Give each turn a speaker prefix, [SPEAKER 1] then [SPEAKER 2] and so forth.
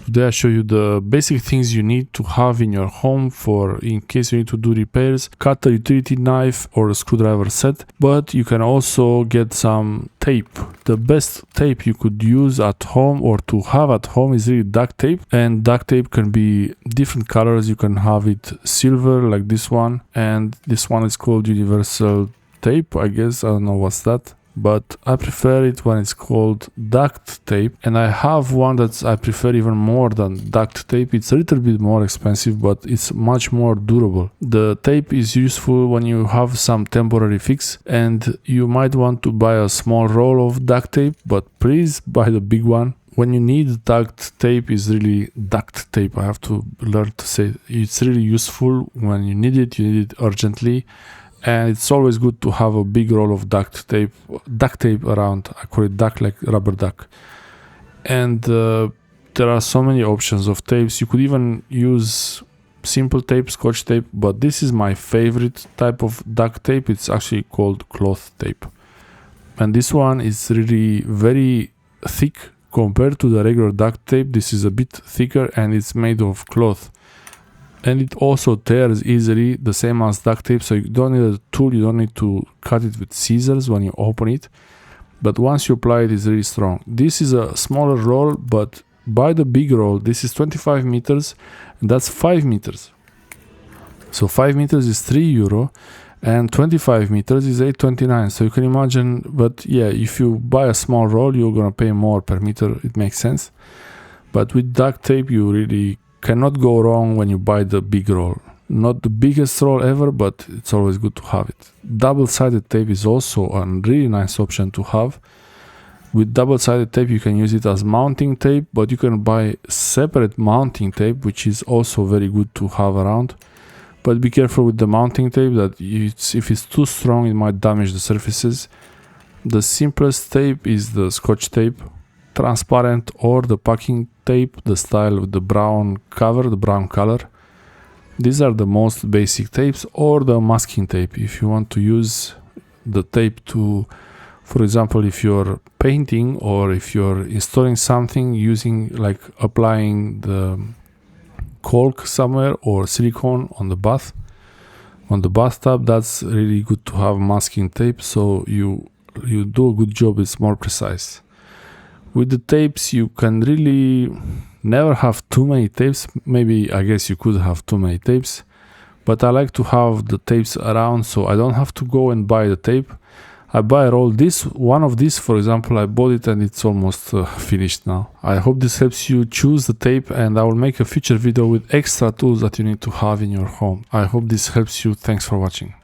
[SPEAKER 1] Today I show you the basic things you need to have in your home for in case you need to do repairs, cutter, utility knife or a screwdriver set, but you can also get some tape. The best tape you could use at home or to have at home is really duct tape, and duct tape can be different colors. You can have it silver like this one, and this one is called universal tape, I guess. I don't know what's that, but I prefer it when it's called duct tape, and I have one that I prefer even more than duct tape. It's a little bit more expensive, but it's much more durable. The tape is useful when you have some temporary fix, and you might want to buy a small roll of duct tape, but please buy the big one. When you need duct tape is really duct tape. I have to learn to say it. It's really useful when you need it urgently. And it's always good to have a big roll of duct tape around. I call it duct, like rubber duck. And there are so many options of tapes. You could even use simple tape, scotch tape, but this is my favorite type of duct tape. It's actually called cloth tape. And this one is really very thick compared to the regular duct tape. This is a bit thicker and it's made of cloth. And it also tears easily, the same as duct tape, so you don't need a tool, you don't need to cut it with scissors when you open it. But once you apply it, it's really strong. This is a smaller roll, but buy the big roll. This is 25 meters, and that's 5 meters. So 5 meters is €3, and 25 meters is $8.29. So you can imagine, but yeah, if you buy a small roll, you're gonna pay more per meter, it makes sense. But with duct tape, you really cannot go wrong when you buy the big roll. Not the biggest roll ever, but it's always good to have it. Double-sided tape is also a really nice option to have. With double-sided tape you can use it as mounting tape, but you can buy separate mounting tape, which is also very good to have around. But be careful with the mounting tape, that if it's too strong it might damage the surfaces. The simplest tape is the scotch tape, transparent, or the packing tape, the style with the brown cover, the brown color. These are the most basic tapes, or the masking tape if you want to use the tape to, for example, if you're painting or if you're installing something using, like applying the caulk somewhere or silicone on the bathtub, that's really good to have masking tape, so you do a good job, it's more precise. With the tapes, you can really never have too many tapes. Maybe, I guess you could have too many tapes, but I like to have the tapes around so I don't have to go and buy the tape. I buy a roll. One of these, for example, I bought it and it's almost finished now. I hope this helps you choose the tape, and I will make a future video with extra tools that you need to have in your home. I hope this helps you. Thanks for watching.